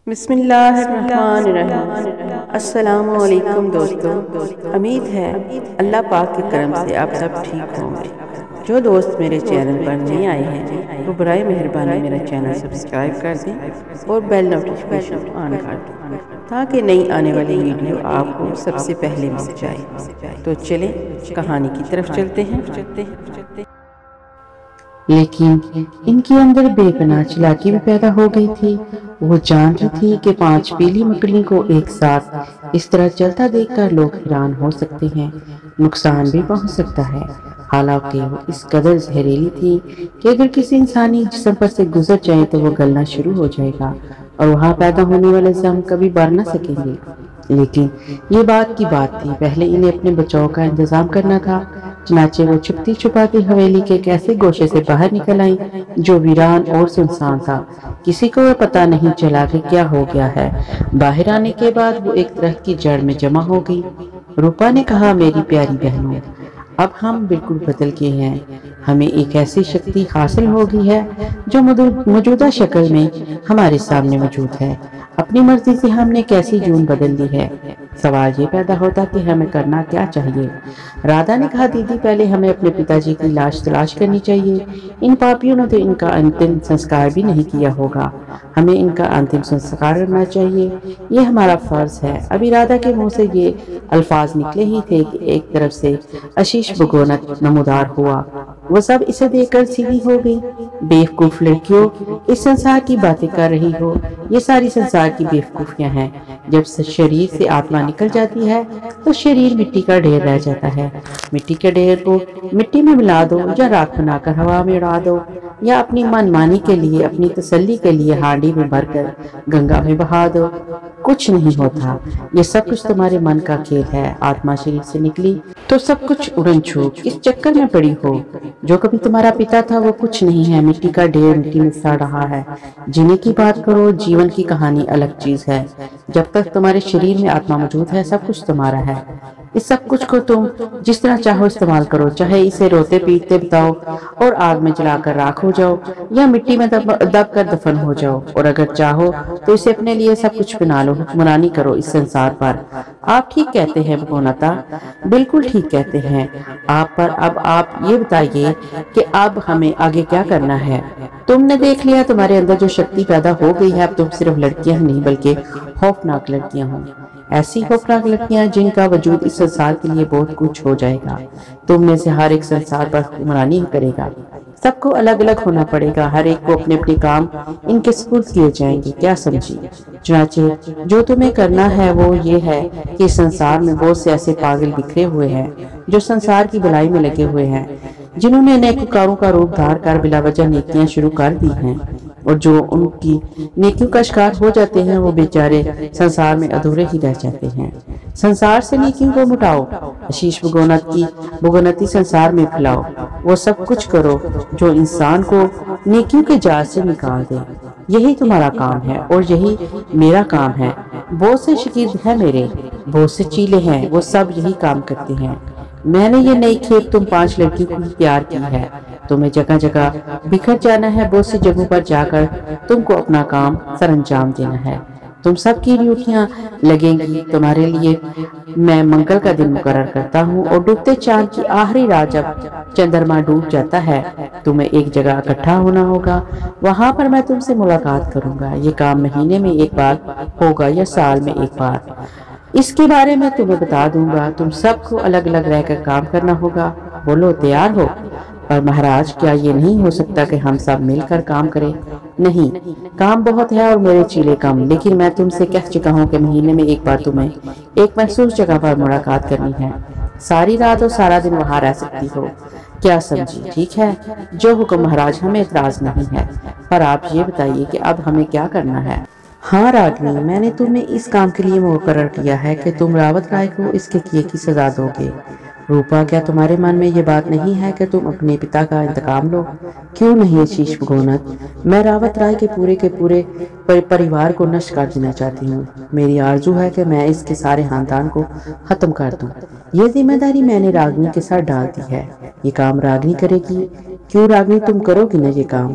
بسم اللہ الرحمن الرحیم۔ السلام علیکم دوستو، امید ہے اللہ پاک کے کرم سے آپ سب ٹھیک ہوں گے۔ جو دوست میرے چینل پر نہیں آئے ہیں وہ برائے مہربانی میرا چینل سبسکرائب کر دیں اور بیل نوٹیفیکیشن آن کر دیں تاکہ نئی آنے والی ویڈیو آپ کو سب سے پہلے مل جائے۔ تو چلیں کہانی کی طرف چلتے ہیں۔ لیکن ان کے اندر بے پناہ چلاکی بھی پیدا ہو گئی تھی۔ وہ جانتی تھی کہ 5 پیلی مکڑی کو ایک ساتھ اس طرح چلتا دیکھ کر لوگ حیران ہو سکتے ہیں، نقصان بھی پہنچ سکتا ہے۔ حالانکہ وہ اس قدر زہریلی تھی کہ اگر کسی انسانی جسم پر سے گزر جائے تو وہ گلنا شروع ہو جائے گا اور وہاں پیدا ہونے والے زخم کبھی بھر نہ سکیں گے۔ لیکن یہ بات کی بات تھی، پہلے انہیں اپنے بچاؤ کا انتظام کرنا تھا۔ چنانچہ وہ چھپتی چھپاتی حویلی کے ایک ایسے گوشے سے باہر نکل آئیں جو ویران اور سنسان تھا۔ کسی کو پتہ نہیں چلا کہ کیا ہو گیا ہے۔ باہر آنے کے بعد وہ ایک درخت کی جڑ میں جمع ہو گئی۔ روپا نے کہا، میری پیاری بہنوں، اب ہم بالکل بدل گئے ہیں۔ ہمیں ایک ایسی شکتی حاصل ہو گئی ہے جو موجودہ شکل میں ہمارے سامنے موجود ہے۔ اپنی مرضی سے ہم نے کیسی جون بدل دی ہے۔ سوال یہ پیدا ہوتا کہ ہمیں کرنا کیا چاہیے۔ رادھا نے کہا، دیدی پہلے ہمیں اپنے پتا جی کی لاش تلاش کرنی چاہیے۔ ان پاپیوں نے تو ان کا انتم سنسکار بھی نہیں کیا ہوگا۔ ہمیں ان کا انتم سنسکار کرنا چاہیے، یہ ہمارا فرض ہے۔ ابھی رادھا کے منہ سے یہ الفاظ نکلے ہی تھے کہ ایک طرف سے آشیش بھگونت نمودار ہوا۔ وہ سب اسے دیکھ کر سیدھی ہو گئی۔ بیوقوف لڑکیوں، اس سنسار کی باتیں کر رہی ہو، یہ ساری سنسار کی بیوقوفیاں ہیں۔ جب شریر سے آتما نکل جاتی ہے تو شریر مٹی کا ڈھیر رہ جاتا ہے۔ مٹی کے ڈھیر کو مٹی میں ملا دو یا راکھ بنا کر ہوا میں اڑا دو یا اپنی من مانی کے لیے، اپنی تسلی کے لیے ہانڈی میں بھر کر گنگا میں بہا دو، کچھ نہیں ہوتا۔ یہ سب کچھ تمہارے من کا کھیل ہے۔ آتما شریر سے نکلی تو سب کچھ اڑن چھوٹ اس چکر میں پڑی ہو۔ جو کبھی تمہارا پتا تھا وہ کچھ نہیں ہے، مٹی کا ڈھیر مٹی میں سڑ رہا ہے۔ جینے کی بات کرو، جیون کی کہانی الگ چیز ہے۔ جب تک تمہارے شریر میں آتما موجود ہے سب کچھ تمہارا ہے۔ اس سب کچھ کو تم جس طرح چاہو استعمال کرو، چاہے اسے روتے پیٹتے بتاؤ اور آگ میں جلا کر راکھ ہو جاؤ یا مٹی میں دب کر دفن ہو جاؤ، اور اگر چاہو تو اسے اپنے لیے سب کچھ بنا لو، حکمرانی کرو اس سنسار پر۔ آپ ٹھیک کہتے ہیں بھگونتا، بالکل ٹھیک کہتے ہیں آپ، پر اب آپ یہ بتائیے کہ اب ہمیں آگے کیا کرنا ہے۔ تم نے دیکھ لیا تمہارے اندر جو شکتی پیدا ہو گئی ہے، اب تم صرف لڑکیاں نہیں بلکہ خوفناک لڑکیاں ہوں، ایسی خوفناک لڑکیاں جن کا وجود اس سنسار کے لیے بہت کچھ ہو جائے گا۔ تم میں سے ہر ایک سنسار پر حکمرانی کرے گا، سب کو الگ الگ ہونا پڑے گا، ہر ایک کو اپنے اپنے کام ان کے سپرد کیے جائیں گے، کیا سمجھی؟ چنانچہ جو تمہیں کرنا ہے وہ یہ ہے کہ سنسار میں بہت سے ایسے پاگل بکھرے ہوئے ہیں جو سنسار کی بھلائی میں لگے ہوئے ہیں، جنہوں نے نیکوکاروں کا روپ دھار کر بلا وجہ نیکیاں شروع کر دی ہیں، اور جو ان کی نیکیوں کا شکار ہو جاتے ہیں وہ بیچارے سنسار میں ادھورے ہی رہ جاتے ہیں۔ سنسار سے نیکیوں کو مٹاؤ، آشیش بھگونت کی بھگونتی سنسار میں پھیلاؤ، وہ سب کچھ کرو جو انسان کو نیکیوں کے جال سے نکال دے۔ یہی تمہارا کام ہے اور یہی میرا کام ہے۔ بہت سے شاگرد ہیں میرے، بہت سے چیلے ہیں، وہ سب یہی کام کرتے ہیں۔ میں نے یہ نئی کھیپ تم 5 لڑکیوں کو تیار کی ہے، تمہیں جگہ جگہ بکھر جانا ہے، بہت سی جگہوں پر جا کر تم کو اپنا کام سر انجام دینا ہے۔ تم سب کی ڈیوٹیاں لگیں گی۔ تمہارے لیے میں منگل کا دن مقرر کرتا ہوں اور ڈوبتے چاند کی آخری رات جب چندرما ڈوب جاتا ہے تمہیں ایک جگہ اکٹھا ہونا ہوگا، وہاں پر میں تم سے ملاقات کروں گا۔ یہ کام مہینے میں ایک بار ہوگا یا سال میں ایک بار، اس کے بارے میں تمہیں بتا دوں گا۔ تم سب کو الگ الگ رہ کر کام کرنا ہوگا۔ بولو تیار ہو؟ پر مہاراج، کیا یہ نہیں ہو سکتا کہ ہم سب مل کر کام کریں؟ نہیں، کام بہت ہے اور میرے چیلے کم، لیکن میں تم سے کہہ چکا ہوں کہ مہینے میں ایک بار تمہیں ایک مخصوص جگہ پر ملاقات کرنی ہے، ساری رات اور سارا دن وہاں رہ سکتی ہو، کیا سمجھی؟ ٹھیک ہے، جو حکم مہاراج، ہمیں اعتراض نہیں ہے، پر آپ یہ بتائیے کہ اب ہمیں کیا کرنا ہے۔ ہاں راگنی، میں نے تمہیں اس کام کے لیے مقرر کیا ہے کہ تم راوت رائے کو اس کے کیے کی سزا دو گے۔ روپا، کیا تمہارے من میں یہ بات نہیں ہے کہ تم اپنے پتا کا انتقام لو؟ کیوں نہیں آشیش بھگونت، میں راوت رائے کے پورے پریوار کو نشٹ کر دینا چاہتی ہوں۔ میری آرزو ہے کہ میں اس کے سارے خاندان کو ختم کر دوں۔ یہ ذمہ داری میں نے راگنی کے ساتھ ڈال دی ہے، یہ کام راگنی کرے گی۔ کیوں راگنی، تم کرو گی نا یہ کام؟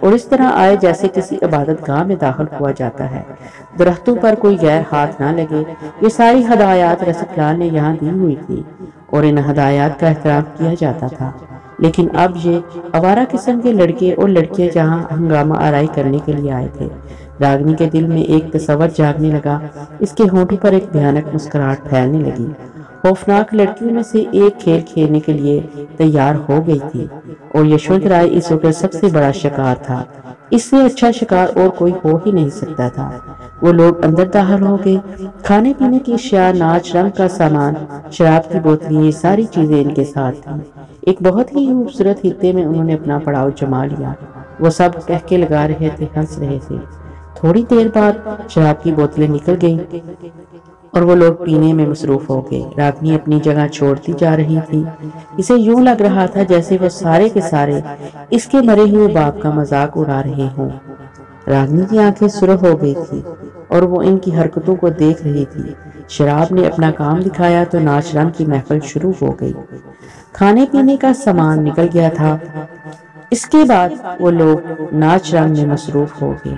اور اس طرح آئے جیسے کسی عبادت گاہ میں داخل ہوا جاتا ہے۔ درختوں پر کوئی غیر ہاتھ نہ لگے، یہ ساری ہدایات رسک لال نے یہاں دی ہوئی تھی اور ان ہدایات کا احترام کیا جاتا تھا۔ لیکن اب یہ آوارہ قسم کے لڑکے اور لڑکیاں جہاں ہنگامہ آرائی کرنے کے لیے آئے تھے۔ راگنی کے دل میں ایک تصور جاگنے لگا، اس کے ہونٹوں پر ایک بھیانک مسکراہٹ پھیلنے لگی۔ خوفناک لڑکیوں میں سے ایک کھیل کھیلنے کے لیے تیار ہو گئی تھی اور یشونت رائے اس وقت سب سے بڑا شکار تھا۔ اس سے اچھا شکار اور کوئی ہو ہی نہیں سکتا تھا۔ وہ لوگ اندر داخل ہو گئے۔ کھانے پینے کی اشیاء، ناچ رنگ کا سامان، شراب کی بوتلیں، یہ ساری چیزیں ان کے ساتھ تھیں۔ ایک بہت ہی خوبصورت خطے میں انہوں نے اپنا پڑاؤ جما لیا۔ وہ سب کہکے لگا رہے تھے، ہنس رہے تھے۔ تھوڑی دیر بعد شراب کی بوتلیں نکل گئیں اور وہ لوگ پینے میں مصروف ہو گئے۔ راگنی اپنی جگہ چھوڑتی جا رہی تھی۔ اسے یوں لگ رہا تھا جیسے وہ سارے کے سارے اس کے مرے ہوئے باپ کا مذاق اڑا رہے ہوں۔ راگنی کی آنکھیں سرخ ہو گئی تھی اور وہ ان کی حرکتوں کو دیکھ رہی تھی۔ شراب نے اپنا کام دکھایا تو ناچ رنگ کی محفل شروع ہو گئی۔ کھانے پینے کا سامان نکل گیا تھا۔ اس کے بعد وہ لوگ ناچ رنگ میں مصروف ہو گئے۔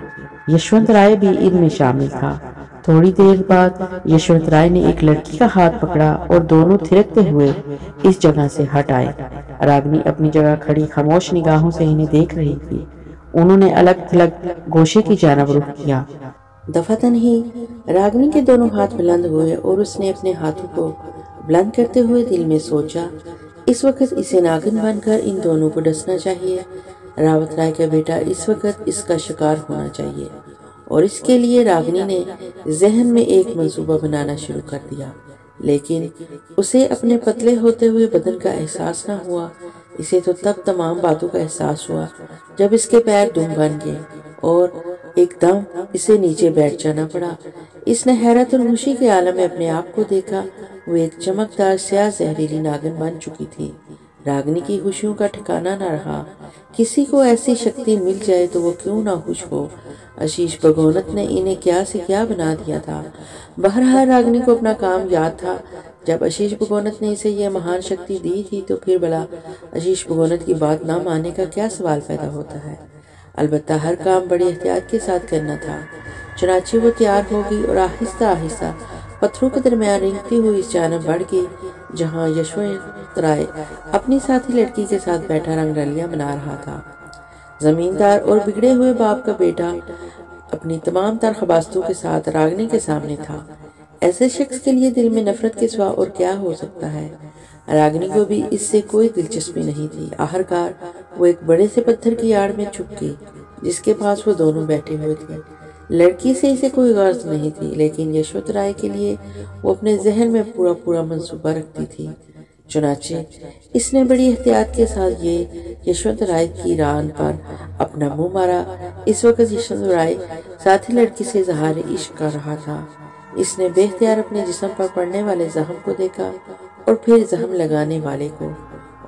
یشونت رائے بھی ان میں شامل تھا۔ تھوڑی دیر بعد یشونت رائے نے ایک لڑکی کا ہاتھ پکڑا اور دونوں تھرکتے ہوئے اس جگہ سے ہٹ آئے۔ راگنی اپنی جگہ کھڑی خاموش نگاہوں سے انہیں دیکھ رہی تھی۔ انہوں نے الگ تھلگ گوشے کی جانب رخ کیا۔ دفعتاً ہی راگنی کے دونوں ہاتھ بلند ہوئے اور اس نے اپنے ہاتھوں کو بلند کرتے ہوئے دل میں سوچا، اس وقت اسے ناگن بن کر ان دونوں کو ڈسنا چاہیے۔ راوت رائے کا بیٹا اس وقت اس کا شکار ہونا چاہیے، اور اس کے لیے راگنی نے ذہن میں ایک منصوبہ بنانا شروع کر دیا۔ لیکن اسے اپنے پتلے ہوتے ہوئے بدن کا احساس نہ ہوا۔ اسے تو تب تمام باتوں کا احساس ہوا جب اس کے پیر دم بن گئے اور ایک دم اسے نیچے بیٹھ جانا پڑا۔ اس نے حیرت اور خوشی کے عالم میں اپنے آپ کو دیکھا۔ وہ ایک چمکدار سیاہ زہریلی ناگن بن چکی تھی۔ راگنی کی خوشیوں کا ٹھکانہ نہ رہا۔ کسی کو ایسی شکتی مل جائے تو وہ کیوں نہ خوش ہو۔ آشیش بھگونت نے انہیں کیا سے کیا بنا دیا تھا۔ بہرحال راگنی کو اپنا کام یاد تھا۔ جب آشیش بھگونت نے اسے یہ مہان شکتی دی تھی تو پھر بھلا آشیش بھگونت کی بات نہ ماننے کا کیا سوال پیدا ہوتا ہے۔ البتہ ہر کام بڑی احتیاط کے ساتھ کرنا تھا۔ چنانچہ وہ تیار ہو گئی اور آہستہ آہستہ پتھروں کے درمیان رینگتی ہوئی اس جانب بڑھ گئی جہاں یشونت رائے اپنی ساتھی لڑکی کے ساتھ بیٹھا رنگ رلیاں بنا رہا تھا۔ زمیندار اور بگڑے ہوئے باپ کا بیٹا اپنی تمام تر خباستوں کے ساتھ راگنی کے سامنے تھا۔ ایسے شخص کے لیے دل میں نفرت کے سوا اور کیا ہو سکتا ہے۔ راگنی کو بھی اس سے کوئی دلچسپی نہیں تھی۔ آخرکار وہ ایک بڑے سے پتھر کی آڑ میں چھپ گئی جس کے پاس وہ دونوں بیٹھے ہوئے تھے۔ لڑکی سے اسے کوئی غرض نہیں تھی، لیکن یشونت رائے کے لیے وہ اپنے ذہن میں پورا منصوبہ رکھتی تھی۔ چنانچہ اس نے بڑی احتیاط کے ساتھ یہ یشونت رائے کی ران پر اپنا منہ مارا۔ اس وقت یشونت رائے ساتھی لڑکی سے اظہار عشق کر رہا تھا۔ اس نے بے اختیار اپنے جسم پر پڑنے والے زخم کو دیکھا اور پھر زخم لگانے والے کو،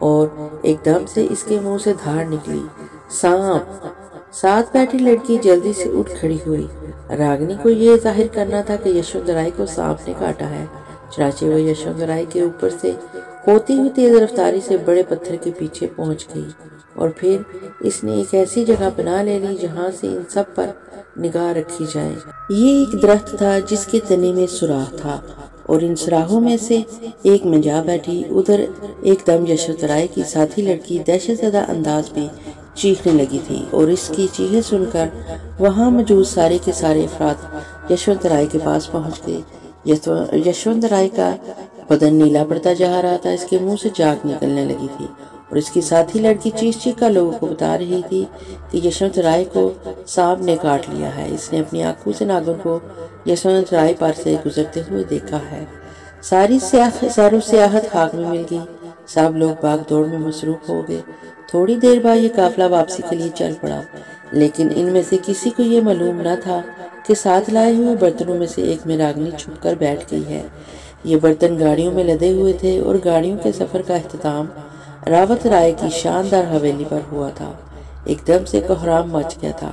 اور ایک دم سے اس کے منہ سے دھاڑ نکلی، سانپ! ساتھ بیٹھی لڑکی جلدی سے اٹھ کھڑی ہوئی۔ راگنی کو یہ ظاہر کرنا تھا کہ یشونت رائے کو سانپ نے کاٹا ہے۔ چنانچہ وہ یشونت رائے کے اوپر سے ہوتی ہوئی تیز رفتاری سے بڑے پتھر کے پیچھے پہنچ گئی، اور پھر اس نے ایک ایسی جگہ بنا لے لی جہاں سے ان سب پر نگاہ رکھی جائے۔ یہ ایک درخت تھا جس کے تنے میں سوراخ تھا اور ان سوراخوں میں سے ایک میں جا بیٹھی۔ ادھر ایک دم یشونت رائے کی ساتھی لڑکی دہشت زدہ انداز میں چیخنے لگی تھی، اور اس کی چیخیں سن کر وہاں موجود سارے کے سارے افراد یشونت رائے کے پاس پہنچ گئے۔ یشونت رائے کا بدن نیلا پڑتا جا رہا تھا، اس کے منہ سے جاگ نکلنے لگی تھی، اور اس کی ساتھی لڑکی چیخ کر لوگوں کو بتا رہی تھی کہ یشونت رائے کو سانپ نے کاٹ لیا ہے۔ اس نے اپنی آنکھوں سے ناگن کو یشونت رائے پر سے گزرتے ہوئے دیکھا ہے۔ ساری سارو سیاحت خاک میں مل گئی۔ سب لوگ بھاگ دوڑ میں مصروف ہو گئے۔ تھوڑی دیر بعد یہ قافلہ واپسی کے لیے چل پڑا، لیکن ان میں سے کسی کو یہ معلوم نہ تھا کہ ساتھ لائے ہوئے برتنوں میں سے ایک میں راگنی چھپ کر بیٹھ گئی ہے۔ یہ برتن گاڑیوں میں لدے ہوئے تھے اور گاڑیوں کے سفر کا اختتام راوت رائے کی شاندار حویلی پر ہوا تھا۔ ایک دم سے کوہرام مچ گیا تھا۔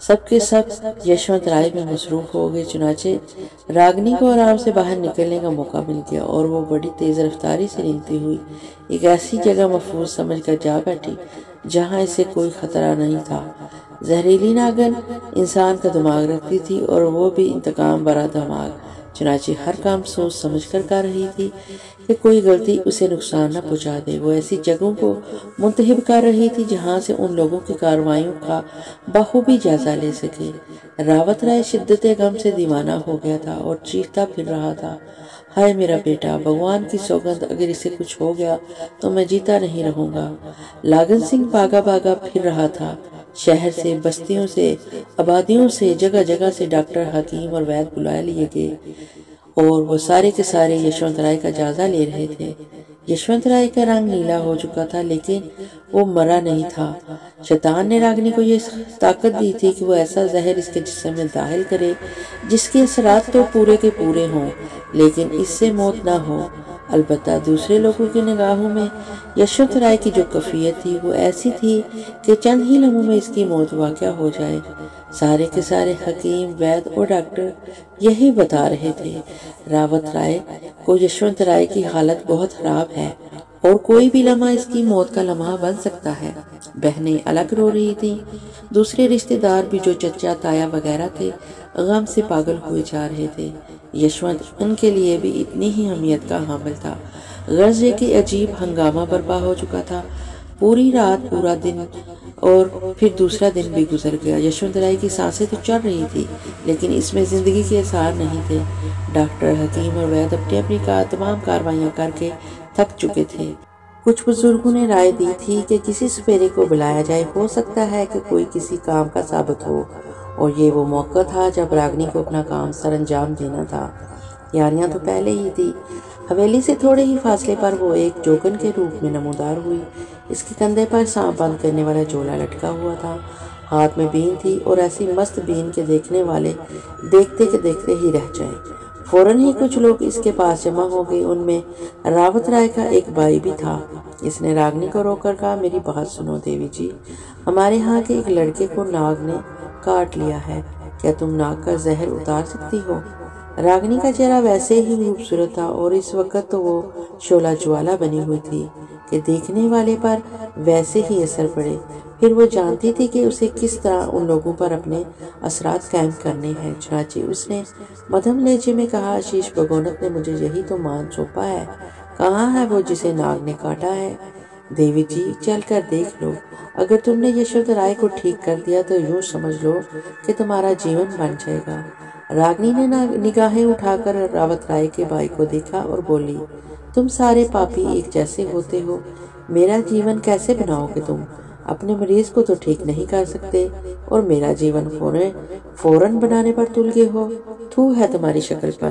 سب کے سب یشونت رائے میں مصروف ہو گئے۔ چنانچہ راگنی کو آرام سے باہر نکلنے کا موقع مل گیا اور وہ بڑی تیز رفتاری سے رینگتی ہوئی ایک ایسی جگہ محفوظ سمجھ کر جا بیٹھی جہاں اسے کوئی خطرہ نہیں تھا۔ زہریلی ناگن انسان کا دماغ رکھتی تھی اور وہ بھی انتقام برا دماغ، چنانچہ ہر کام سوچ سمجھ کر کر رہی تھی کہ کوئی غلطی اسے نقصان نہ پہنچا دے۔ وہ ایسی جگہوں کو منتخب کر رہی تھی جہاں سے ان لوگوں کی کارروائیوں کا بخوبی جائزہ لے سکے۔ راوت رائے شدت غم سے دیوانہ ہو گیا تھا اور چیختا پھر رہا تھا، ہائے میرا بیٹا، بھگوان کی سوگند، اگر اسے کچھ ہو گیا تو میں جیتا نہیں رہوں گا۔ لاگن سنگھ بھاگا بھاگا پھر رہا تھا۔ شہر سے، بستیوں سے، آبادیوں سے، جگہ جگہ سے ڈاکٹر، حکیم اور وید بلا لیے گئے اور وہ سارے کے سارے یشونت رائے کا جائزہ لے رہے تھے۔ یشونت رائے کا رنگ نیلا ہو چکا تھا لیکن وہ مرا نہیں تھا۔ شیطان نے راگنی کو یہ طاقت دی تھی کہ وہ ایسا زہر اس کے جسم میں داخل کرے جس کے اثرات تو پورے کے پورے ہوں لیکن اس سے موت نہ ہو۔ البتہ دوسرے لوگوں کی نگاہوں میں یشونت رائے کی جو کیفیت تھی وہ ایسی تھی کہ چند ہی لمحوں میں اس کی موت واقع ہو جائے۔ سارے کے سارے حکیم، وید اور ڈاکٹر یہی بتا رہے تھے۔ راوت رائے کو یشونت رائے کی حالت بہت خراب ہے اور کوئی بھی لمحہ اس کی موت کا لمحہ بن سکتا ہے۔ بہنیں الگ رو رہی تھیں، دوسرے رشتہ دار بھی جو چچا، تایا وغیرہ تھے غم سے پاگل ہوئے جا رہے تھے۔ یشونت ان کے لیے بھی اتنی ہی اہمیت کا حامل تھا۔ غرض یہ کہ عجیب ہنگامہ برپا ہو چکا تھا۔ پوری رات، پورا دن اور پھر دوسرا دن بھی گزر گیا۔ یشونت رائے کی سانسیں تو چل رہی تھی لیکن اس میں زندگی کے اثار نہیں تھے۔ ڈاکٹر، حکیم اور وید اپنی اپنی تمام کاروائیاں کر کے تھک چکے تھے۔ کچھ بزرگوں نے رائے دی تھی کہ کسی سپیرے کو بلایا جائے، ہو سکتا ہے کہ کوئی کسی کام کا ثابت ہو، اور یہ وہ موقع تھا جب راگنی کو اپنا کام سر انجام دینا تھا۔ تیاریاں تو پہلے ہی تھی۔ حویلی سے تھوڑے ہی فاصلے پر وہ ایک جوگن کے روپ میں نمودار ہوئی۔ اس کے کندھے پر سانپ بند کرنے والا جولا لٹکا ہوا تھا، ہاتھ میں بین تھی اور ایسی مست بین کے دیکھنے والے دیکھتے کے دیکھتے ہی رہ جائیں۔ فوراً ہی کچھ لوگ اس کے پاس جمع ہو گئے۔ ان میں راوت رائے کا ایک بھائی بھی تھا۔ اس نے راگنی کو روک کر کہا، میری بات سنو دیوی جی، ہمارے ہاں کے ایک لڑکے کو ناگ نے کاٹ لیا ہے، کیا تم ناگ کا زہر اتار سکتی ہو؟ راگنی کا چہرہ ویسے ہی خوبصورت تھا اور اس وقت تو وہ شعلہ جوالا بنی ہوئی تھی کہ دیکھنے والے پر ویسے ہی اثر پڑے۔ پھر وہ جانتی تھی کہ اسے کس طرح ان لوگوں پر اپنے اثرات قائم کرنے ہیں۔ چنانچہ اس نے مدھم لہجے میں کہا، آشیش بھگونت نے مجھے یہی تو مان سونپا ہے، کہاں ہے وہ جسے ناگ نے کاٹا ہے؟ دیوی جی، چل کر دیکھ لو، اگر تم نے یشونت رائے کو ٹھیک کر دیا تو یوں سمجھ لو کہ تمہارا جیون بن جائے گا۔ راگنی نے نگاہیں اٹھا کر راوت رائے کے بھائی کو دیکھا اور بولی، تم سارے پاپی ایک جیسے ہوتے ہو، میرا جیون کیسے بناؤ گے تم؟ اپنے مریض کو تو ٹھیک نہیں کر سکتے اور میرا جیون فوراً بنانے پر تل گئے ہو، تھو ہے تمہاری شکل پر۔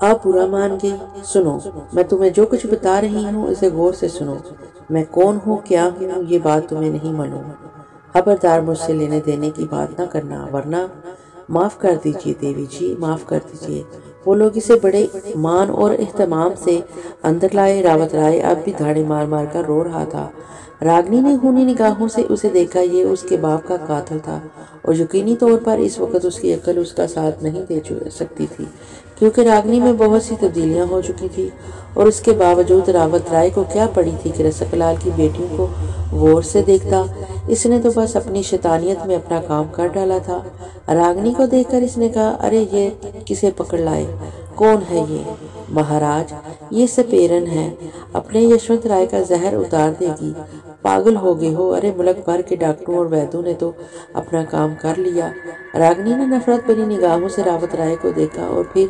آپ برا مان گئی۔ سنو، میں تمہیں جو کچھ بتا رہی ہوں اسے غور سے سنو۔ میں کون ہوں، کیا ہوں، یہ بات تمہیں نہیں معلوم۔ خبردار مجھ سے لینے دینے کی بات نہ کرنا، ورنہ معاف کر دیجئے دیوی جی، معاف کر دیجئے۔ وہ لوگ اسے بڑے مان اور اہتمام سے اندر لائے۔ راوت رائے اب بھی دھاڑے مار مار کر رو رہا تھا۔ راگنی نے خونی نگاہوں سے اسے دیکھا، یہ اس کے باپ کا قاتل تھا اور یقینی طور پر اس وقت اس کی عقل اس کا ساتھ نہیں دے سکتی تھی، کیونکہ راگنی میں بہت سی تبدیلیاں ہو چکی تھی۔ اور اس کے باوجود راوت رائے کو کیا پڑی تھی کہ رسک لال کی بیٹیوں کو غور سے دیکھتا؟ اس نے تو بس اپنی شیطانیت میں اپنا کام کر ڈالا تھا۔ راگنی کو دیکھ کر اس نے کہا، ارے یہ کسے پکڑ لائے؟ کون ہے یہ؟ مہاراج، یہ سپیرن ہے، اپنے یشونت رائے کا زہر اتار دے گی۔ پاگل ہو گئے ہو؟ ارے ملک بھر کے ڈاکٹروں اور ویدوں نے تو اپنا کام کر لیا۔ راگنی نے نفرت بھری نگاہوں سے راوت رائے کو دیکھا اور پھر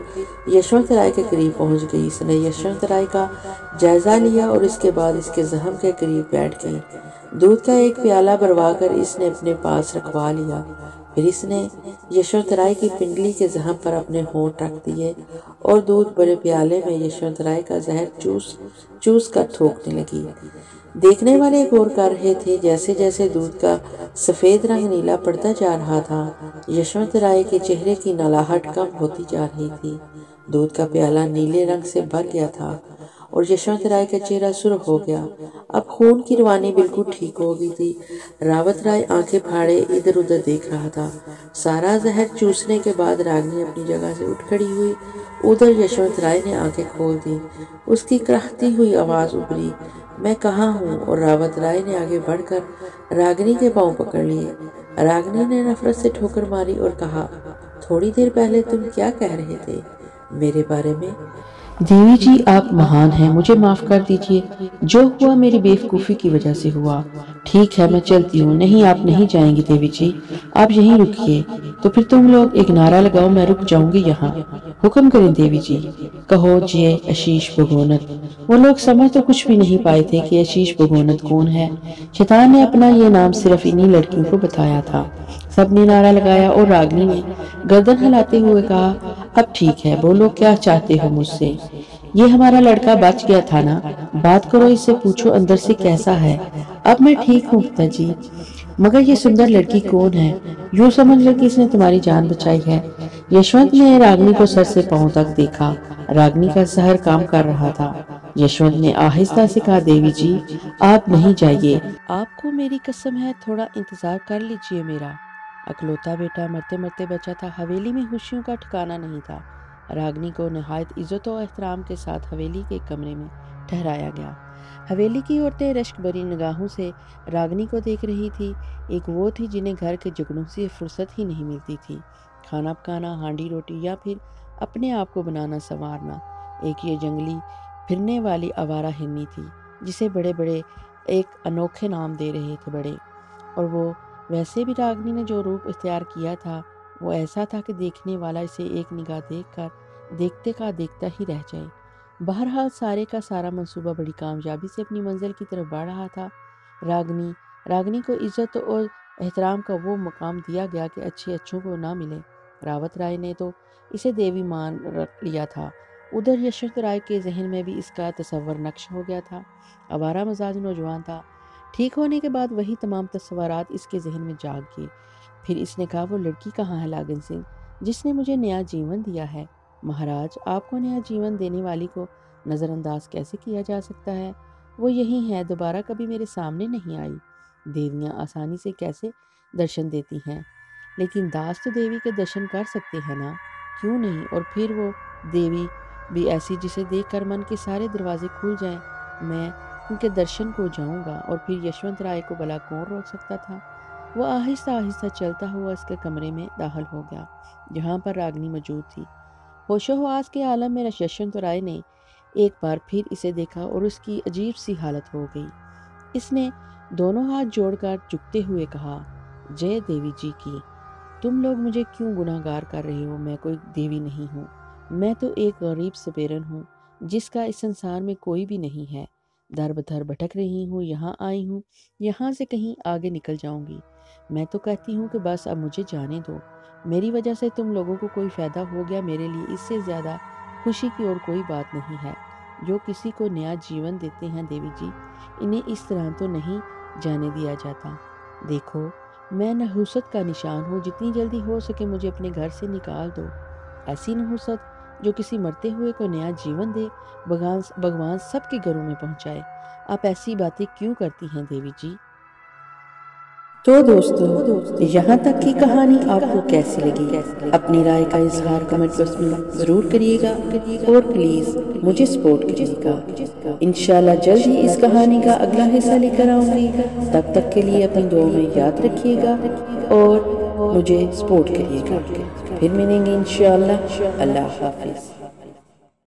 یشونت رائے کے قریب پہنچ گئی۔ اس نے یشونت رائے کا جائزہ لیا اور اس کے بعد اس کے زخم کے قریب بیٹھ گئی۔ دودھ کا ایک پیالہ بھروا کر اس نے اپنے پاس رکھوا لیا۔ پھر اس نے یشونت رائے کی پنڈلی کے زخم پر اپنے ہونٹ رکھ دیے اور دودھ بڑے پیالے میں یشونت رائے کا زہر چوس کر تھوکنے لگی۔ دیکھنے والے غور کر رہے تھے۔ جیسے جیسے دودھ کا سفید رنگ نیلا پڑتا جا رہا تھا، یشونت رائے کے چہرے کی نلاہٹ کم ہوتی جا رہی تھی۔ دودھ کا پیالہ نیلے رنگ سے بھر گیا تھا اور یشونت رائے کا چہرہ سرخ ہو گیا۔ اب خون کی روانی بالکل ٹھیک ہو گئی تھی۔ راوت رائے آنکھیں پھاڑے ادھر ادھر دیکھ رہا تھا۔ سارا زہر چوسنے کے بعد راگنی اپنی جگہ سے اٹھ کھڑی ہوئی۔ ادھر یشونت رائے نے آنکھیں کھول دی۔ اس کی کراہتی ہوئی آواز ابھری، میں کہاں ہوں؟ اور راوت رائے نے آگے بڑھ کر راگنی کے پاؤں پکڑ لیے۔ راگنی نے نفرت سے ٹھوکر ماری اور کہا، تھوڑی دیر پہلے تم کیا کہہ رہے تھے میرے بارے میں؟ دیوی جی آپ مہان ہیں، مجھے معاف کر دیجئے، جو ہوا میری بیوقوفی کی وجہ سے ہوا۔ ٹھیک ہے میں چلتی ہوں۔ نہیں آپ نہیں جائیں گی دیوی جی، آپ یہیں رکیے۔ تو پھر تم لوگ ایک نعرہ لگاؤ، میں رک جاؤں گی یہاں۔ حکم کریں دیوی جی، کہو جے آشیش بھگونت۔ وہ لوگ سمجھ تو کچھ بھی نہیں پائے تھے کہ آشیش بھگونت کون ہے۔ شیطان نے اپنا یہ نام صرف انہی لڑکیوں کو بتایا تھا۔ سب نے نعرہ لگایا اور راگنی نے گردن ہلاتے ہوئے کہا، اب ٹھیک ہے، بولو کیا چاہتے ہو مجھ سے؟ یہ ہمارا لڑکا بچ گیا تھا نا، بات کرو، اس سے پوچھو اندر سے کیسا ہے۔ اب میں ٹھیک ہوں پتا جی، مگر یہ سندر لڑکی کون ہے؟ یوں سمجھ لو کہ اس نے تمہاری جان بچائی ہے۔ یشونت نے راگنی کو سر سے پاؤں تک دیکھا۔ راگنی کا زہر کام کر رہا تھا۔ یشونت نے آہستہ سے کہا، دیوی جی آپ نہیں جائیے، آپ کو میری قسم ہے تھوڑا انتظار کر لیجئے۔ میرا اکلوتا بیٹا مرتے مرتے بچا تھا۔ حویلی میں خوشیوں کا ٹھکانہ نہیں تھا۔ راگنی کو نہایت عزت و احترام کے ساتھ حویلی کے کمرے میں ٹھہرایا گیا۔ حویلی کی عورتیں رشک بری نگاہوں سے راگنی کو دیکھ رہی تھی۔ ایک وہ تھی جنہیں گھر کے جگڑوں سے فرصت ہی نہیں ملتی تھی، کھانا پکانا، ہانڈی روٹی یا پھر اپنے آپ کو بنانا سنوارنا۔ ایک یہ جنگلی پھرنے والی آوارہ ہرنی تھی جسے بڑے بڑے ایک انوکھے نام دے رہے تھے بڑے، اور وہ ویسے بھی راگنی نے جو روپ اختیار کیا تھا وہ ایسا تھا کہ دیکھنے والا اسے ایک نگاہ دیکھ کر دیکھتے کا دیکھتا ہی رہ جائے۔ بہرحال سارے کا سارا منصوبہ بڑی کامیابی سے اپنی منزل کی طرف بڑھ رہا تھا۔ راگنی کو عزت اور احترام کا وہ مقام دیا گیا کہ اچھے اچھوں کو نہ ملے۔ راوت رائے نے تو اسے دیوی مان لیا تھا، ادھر یشونت رائے کے ذہن میں بھی اس کا تصور نقش ہو گیا تھا۔ آوارہ مزاج نوجوان تھا۔ ٹھیک ہونے کے بعد وہی تمام تصورات اس کے ذہن میں جاگ گئے۔ پھر اس نے کہا، وہ لڑکی کہاں ہے لاگن سنگھ جس نے مجھے نیا جیون دیا ہے؟ مہاراج آپ کو نیا جیون دینے والی کو نظر انداز کیسے کیا جا سکتا ہے؟ وہ یہی ہے، دوبارہ کبھی میرے سامنے نہیں آئی۔ دیویاں آسانی سے کیسے درشن دیتی ہیں؟ لیکن داس تو دیوی کے درشن کر سکتے ہیں نا، کیوں نہیں؟ اور پھر وہ دیوی بھی ایسی جسے دیکھ کر من کے سارے دروازے کھل جائیں۔ میں ان کے درشن کو جاؤں گا، اور پھر یشونت رائے کو بھلا کون روک سکتا تھا؟ وہ آہستہ آہستہ چلتا ہوا اس کے کمرے میں داخل ہو گیا جہاں پر راگنی موجود تھی۔ ہوش و حواس کے عالم میں یشونت رائے نے ایک بار پھر اسے دیکھا اور اس کی عجیب سی حالت ہو گئی۔ اس نے دونوں ہاتھ جوڑ کر جھکتے ہوئے کہا، جے دیوی جی کی، تم لوگ مجھے کیوں گناہ گار کر رہے ہو؟ میں کوئی دیوی نہیں ہوں، میں تو ایک غریب سپیرن ہوں جس کا اس سنسار میں کوئی بھی نہیں ہے۔ در بدر بھٹک رہی ہوں، یہاں آئی ہوں، یہاں سے کہیں آگے نکل جاؤں گی۔ میں تو کہتی ہوں کہ بس اب مجھے جانے دو۔ میری وجہ سے تم لوگوں کو کوئی فائدہ ہو گیا، میرے لیے اس سے زیادہ خوشی کی اور کوئی بات نہیں ہے۔ جو کسی کو نیا جیون دیتے ہیں دیوی جی، انہیں اس طرح تو نہیں جانے دیا جاتا۔ دیکھو میں نحوست کا نشان ہوں، جتنی جلدی ہو سکے مجھے اپنے گھر سے نکال دو۔ ایسی نحوست جو کسی مرتے ہوئے کو نیا جیون دے، بھگوان سب کے گھروں میں پہنچائے۔ آپ ایسی باتیں کیوں کرتی ہیں دیوی جی؟ تو دوستو یہاں تک کی کہانی آپ کو کیسی لگی؟ اپنی رائے کا اظہار کمنٹ باکس میں ضرور کریے گا، اور پلیز مجھے سپورٹ کریے گا۔ انشاءاللہ جلد ہی اس کہانی کا اگلا حصہ لے کر آؤں گی۔ تب تک کے لیے اپنی دعاؤں میں یاد رکھیے گا اور مجھے سپورٹ کریے گا۔ پھر ملیں گے انشاءاللہ۔ اللہ حافظ۔